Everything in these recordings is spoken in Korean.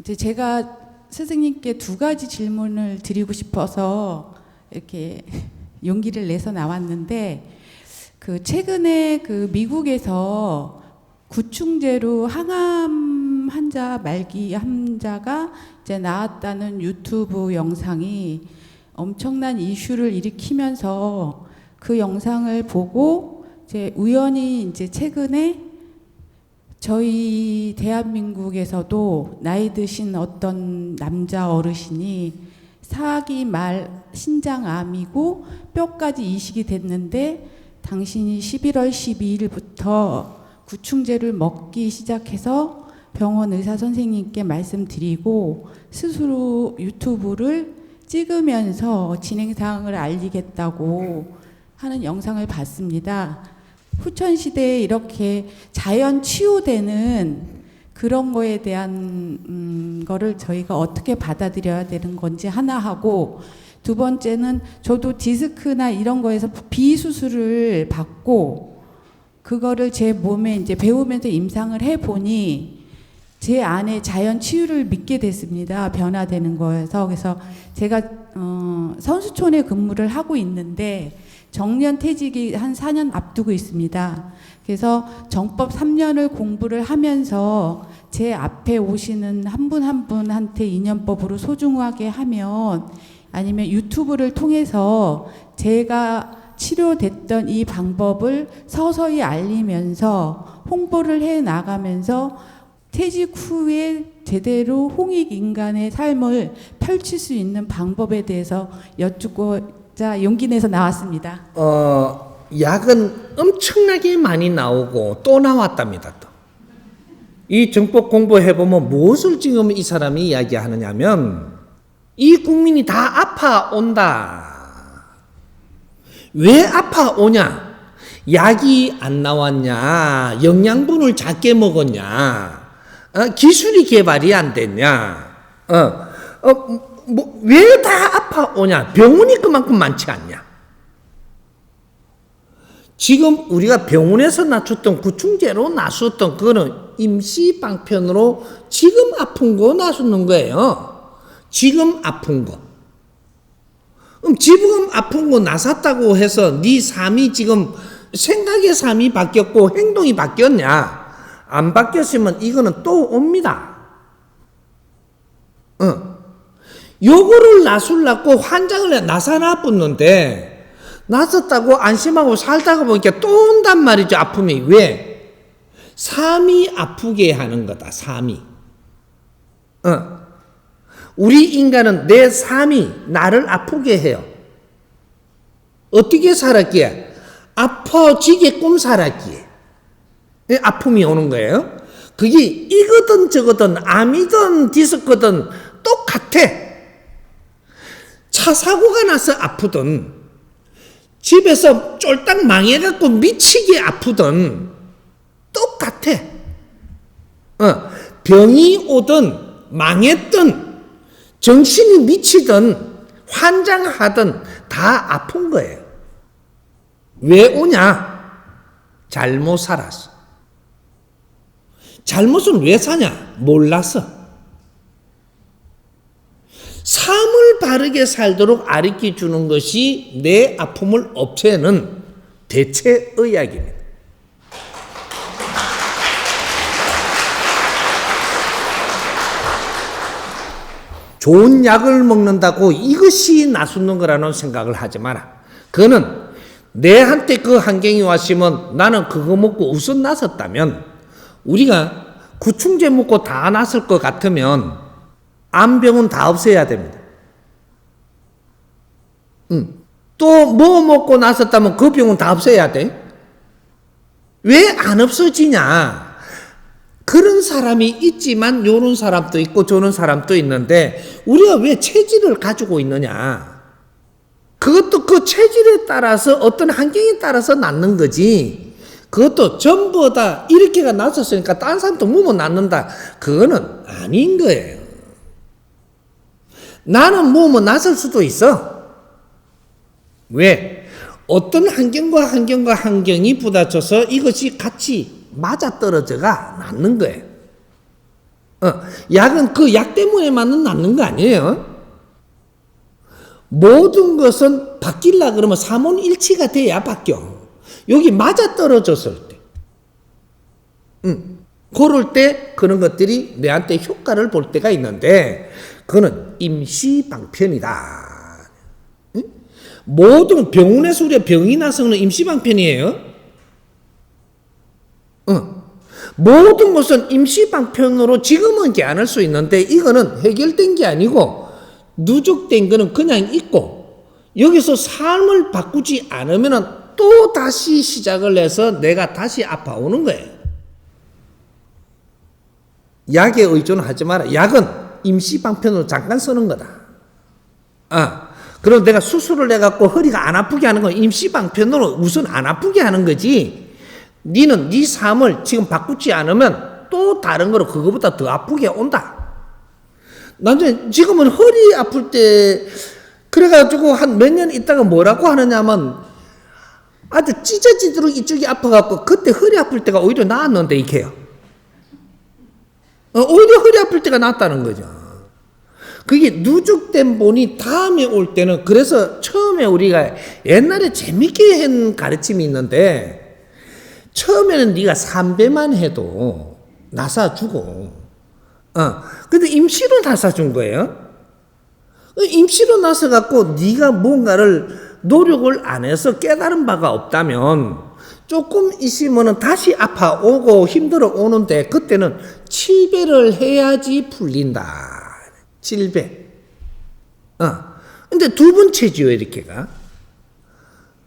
이제 제가 스승님께 두 가지 질문을 드리고 싶어서 이렇게 용기를 내서 나왔는데, 그 최근에 그 미국에서 구충제로 항암 환자, 말기 환자가 이제 나왔다는 유튜브 영상이 엄청난 이슈를 일으키면서 그 영상을 보고 이제 우연히 이제 최근에 저희 대한민국에서도 나이 드신 어떤 남자 어르신이 사기 말 신장암이고 뼈까지 이식이 됐는데 당신이 11월 12일부터 구충제를 먹기 시작해서 병원 의사 선생님께 말씀드리고 스스로 유튜브를 찍으면서 진행사항을 알리겠다고 하는 영상을 봤습니다. 후천시대에 이렇게 자연 치유되는 그런 거에 대한 거를 저희가 어떻게 받아들여야 되는 건지 하나 하고, 두 번째는 저도 디스크나 이런 거에서 비수술을 받고 그거를 제 몸에 이제 배우면서 임상을 해보니 제 안에 자연 치유를 믿게 됐습니다. 변화되는 거에서. 그래서 제가 선수촌에 근무를 하고 있는데 정년 퇴직이 한 4년 앞두고 있습니다. 그래서 정법 3년을 공부를 하면서 제 앞에 오시는 한 분 한 분한테 인연법으로 소중하게 하면, 아니면 유튜브를 통해서 제가 치료됐던 이 방법을 서서히 알리면서 홍보를 해 나가면서 퇴직 후에 제대로 홍익 인간의 삶을 펼칠 수 있는 방법에 대해서 여쭙고자 용기 내서 나왔습니다. 약은 엄청나게 많이 나오고 또 나왔답니다. 또. 이 정법 공부해보면 무엇을 지금 이 사람이 이야기하느냐면, 이 국민이 다 아파온다. 왜 아파오냐? 약이 안 나왔냐? 영양분을 작게 먹었냐? 기술이 개발이 안 됐냐? 왜 다 아파오냐? 병원이 그만큼 많지 않냐? 지금 우리가 병원에서 낮췄던 구충제로 낮췄던 그거는 임시 방편으로 지금 아픈 거 낮추는 거예요. 지금 아픈 거. 그럼 지금 아픈 거 나섰다고 해서 네 삶이 지금 생각의 삶이 바뀌었고 행동이 바뀌었냐? 안 바뀌었으면 이거는 또 옵니다. 요거를 나술라고 환장을 나사나 붙는데, 나섰다고 안심하고 살다가 보니까 또 온단 말이죠. 아픔이. 왜? 삶이 아프게 하는 거다. 삶이. 우리 인간은 내 삶이 나를 아프게 해요. 어떻게 살았기에? 아파지게끔 살았기에 아픔이 오는 거예요. 그게 이거든 저거든 암이든 디스크든 똑같아. 차 사고가 나서 아프든 집에서 쫄딱 망해갖고 미치게 아프든 똑같아. 병이 오든 망했든 정신이 미치든 환장하든 다 아픈 거예요. 왜 오냐? 잘못 살았어. 잘못은 왜 사냐? 몰라서. 삶을 바르게 살도록 가르쳐 주는 것이 내 아픔을 없애는 대체 의학입니다. 좋은 약을 먹는다고 이것이 나서는 거라는 생각을 하지 마라. 그거는 내한테 그 환경이 왔으면 나는 그거 먹고 우선 나섰다면, 우리가 구충제 먹고 다 났을 것 같으면 암병은 다 없애야 됩니다. 또 뭐 먹고 나섰다면 그 병은 다 없애야 돼. 왜 안 없어지냐? 그런 사람이 있지만 요런 사람도 있고 저런 사람도 있는데, 우리가 왜 체질을 가지고 있느냐? 그것도 그 체질에 따라서 어떤 환경에 따라서 낫는 거지. 그것도 전부 다 이렇게가 났었으니까 딴 사람도 무면 낫는다. 그거는 아닌 거예요. 나는 무면 낫을 수도 있어. 왜? 어떤 환경과 환경이 부딪혀서 이것이 같이 맞아떨어져가 낫는 거예요. 약은 그 약 때문에만은 낫는 거 아니에요. 모든 것은 바뀌려 그러면 삼원일치가 돼야 바뀌어. 여기 맞아 떨어졌을 때. 그럴 때 그런 것들이 내한테 효과를 볼 때가 있는데 그거는 임시방편이다. 모든 병원에서 우리가 병이 나서는 임시방편이에요. 모든 것은 임시방편으로 지금은 개안할 수 있는데 이거는 해결된 게 아니고 누적된 거는 그냥 있고 여기서 삶을 바꾸지 않으면 또 다시 시작을 해서 내가 다시 아파오는 거예요. 약에 의존하지 마라. 약은 임시방편으로 잠깐 쓰는 거다. 그럼 내가 수술을 해갖고 허리가 안 아프게 하는 건 임시방편으로 우선 안 아프게 하는 거지. 니는 네 삶을 지금 바꾸지 않으면 또 다른 거로 그거보다 더 아프게 온다. 나중에 지금은 허리 아플 때 그래가지고 한 몇 년 있다가 뭐라고 하느냐면 아주 찢어지도록 이쪽이 아파갖고 그때 허리 아플 때가 오히려 나았는데 이게요. 오히려 허리 아플 때가 낫다는 거죠. 그게 누적된 본이 다음에 올 때는 그래서 처음에 우리가 옛날에 재밌게 한 가르침이 있는데 처음에는 네가 3배만 해도 나사주고 근데 임시로 나사준 거예요. 임시로 나서갖고 네가 뭔가를 노력을 안 해서 깨달은 바가 없다면 조금 있으면 다시 아파오고 힘들어 오는데 그때는 7배를 해야지 풀린다. 7배. 근데 두 번째지요, 이렇게가.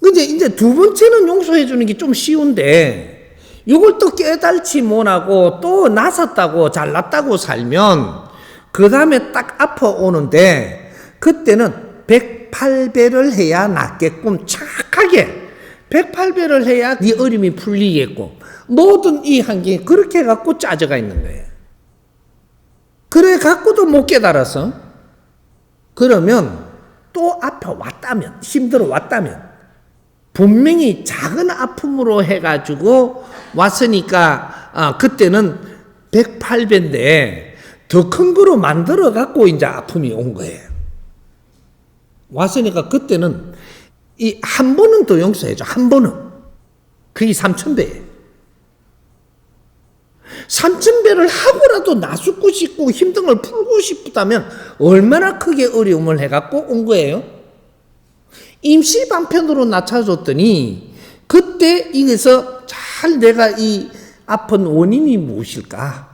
근데 이제 두 번째는 용서해 주는 게 좀 쉬운데 이걸 또 깨달지 못하고 또 나섰다고 잘났다고 살면 그 다음에 딱 아파 오는데 그때는 108배를 해야 낫게끔 착하게 108배를 해야 네 어림이 풀리겠고 모든 이 한계 그렇게 갖고 짜져가 있는 거예요. 그래 갖고도 못 깨달아서 그러면 또 아파 왔다면 힘들어 왔다면 분명히 작은 아픔으로 해가지고 왔으니까 그때는 108배인데 더 큰 거로 만들어 갖고 이제 아픔이 온 거예요. 왔으니까 그때는 이 한 번은 더 용서해줘. 한 번은. 그게 3000배예요. 3000배를 하고라도 나죽고 싶고 힘든 걸 풀고 싶다면 얼마나 크게 어려움을 해갖고 온 거예요. 임시방편으로 낮춰줬더니 그때 이게서 잘 내가 이 아픈 원인이 무엇일까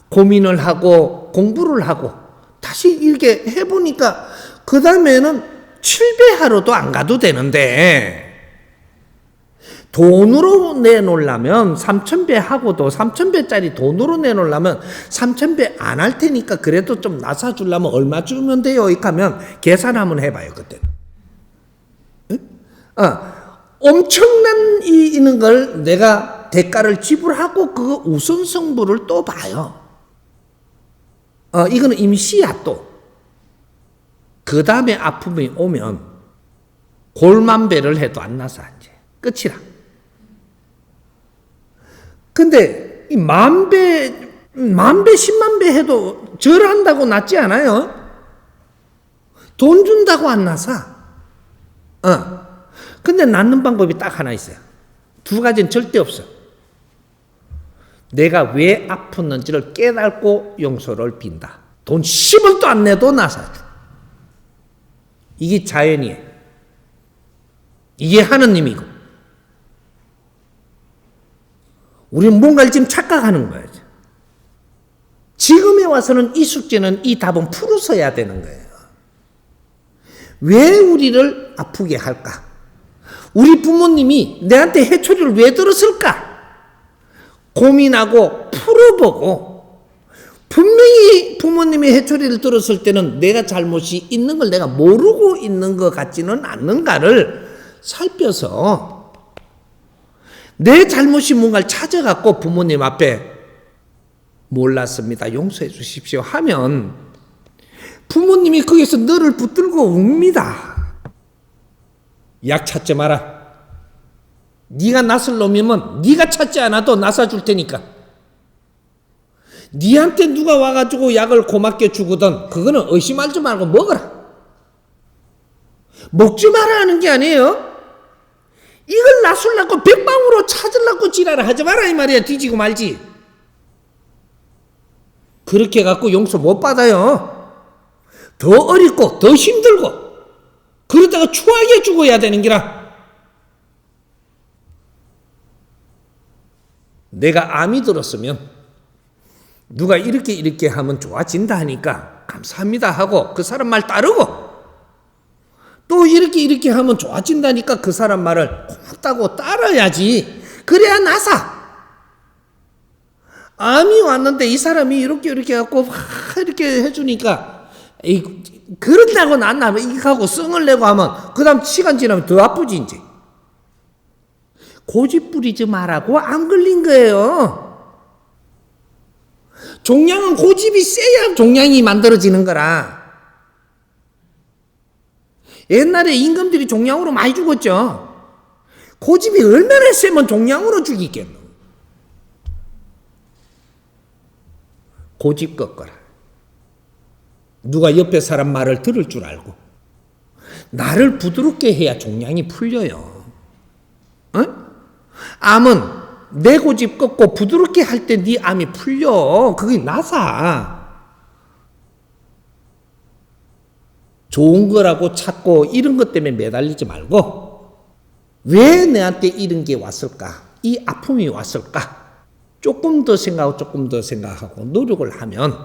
고민을 하고 공부를 하고 다시 이렇게 해보니까 그 다음에는 7배 하러도 안 가도 되는데 돈으로 내놓으려면 3000배 하고도 3000배짜리 돈으로 내놓으려면 3000배 안 할 테니까 그래도 좀 나사주려면 얼마 주면 돼요? 이렇게 하면 계산 한번 해봐요. 그때는. 엄청난 있는 걸 내가 대가를 지불하고 그 우선 성부를 또 봐요. 이거는 임시야 또. 그 다음에 아픔이 오면 골만배를 해도 안 나서 이제 끝이라. 근데 이 만배, 10만배 해도 절한다고 낫지 않아요? 돈 준다고 안 나사. 근데 낫는 방법이 딱 하나 있어요. 두 가지는 절대 없어. 내가 왜 아팠는지를 깨닫고 용서를 빈다. 돈 10원도 안 내도 나사줘. 이게 자연이에요. 이게 하느님이고. 우리는 뭔가를 지금 착각하는 거예요. 지금에 와서는 이 숙제는 이 답은 풀어서야 되는 거예요. 왜 우리를 아프게 할까? 우리 부모님이 내한테 해초리를 왜 들었을까? 고민하고 풀어보고 분명히 부모님이 해초리를 들었을 때는 내가 잘못이 있는 걸 내가 모르고 있는 것 같지는 않는가를 살펴서 내 잘못이 뭔가를 찾아갖고 부모님 앞에 몰랐습니다. 용서해 주십시오 하면 부모님이 거기서 너를 붙들고 웁니다. 약 찾지 마라. 네가 낫을 놈이면 네가 찾지 않아도 낫아 줄 테니까. 니한테 누가 와가지고 약을 고맙게 주거든 그거는 의심하지 말고 먹어라. 먹지 마라 하는 게 아니에요. 이걸 놔술라고 백방으로 찾으려고 지랄을 하지 마라 이 말이야. 뒤지고 말지. 그렇게 갖고 용서 못 받아요. 더 어렵고 더 힘들고 그러다가 추하게 죽어야 되는 기라. 내가 암이 들었으면 누가 이렇게 하면 좋아진다 하니까 감사합니다 하고 그 사람 말 따르고 또 이렇게 하면 좋아진다니까 그 사람 말을 고맙다고 따라야지. 그래야 나사. 암이 왔는데 이 사람이 이렇게 갖고 이렇게 해주니까 그런다고 난 이하고 성을 내고 하면 그 다음 시간 지나면 더 아프지 이제. 고집 부리지 말라고 안 걸린 거예요. 종양은 고집이 세야 종양이 만들어지는 거라. 옛날에 임금들이 종양으로 많이 죽었죠. 고집이 얼마나 세면 종양으로 죽이겠노. 고집 꺾어라. 누가 옆에 사람 말을 들을 줄 알고 나를 부드럽게 해야 종양이 풀려요. 어? 암은 내 고집 꺾고 부드럽게 할 때 네 암이 풀려. 그게 나사. 좋은 거라고 찾고 이런 것 때문에 매달리지 말고 왜 내한테 이런 게 왔을까? 이 아픔이 왔을까? 조금 더 생각하고 노력을 하면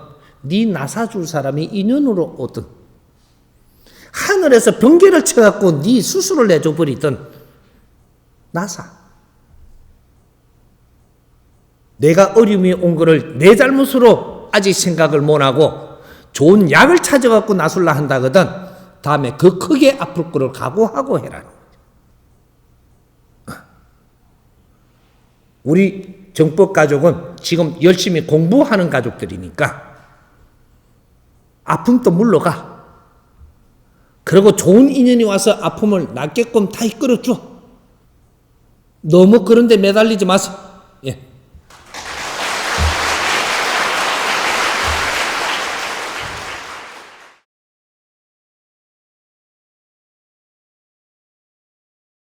네 나사줄 사람이 인연으로 오든 하늘에서 번개를 쳐갖고 네 수술을 내줘버리든 나사. 내가 어려움이 온 거를 내 잘못으로 아직 생각을 못하고 좋은 약을 찾아갖고 나술라 한다거든 다음에 그 크게 아플 거를 각오하고 해라. 우리 정법 가족은 지금 열심히 공부하는 가족들이니까 아픔도 물러가. 그리고 좋은 인연이 와서 아픔을 낫게끔 다 이끌어줘. 너무 그런 데 매달리지 마세요. 예.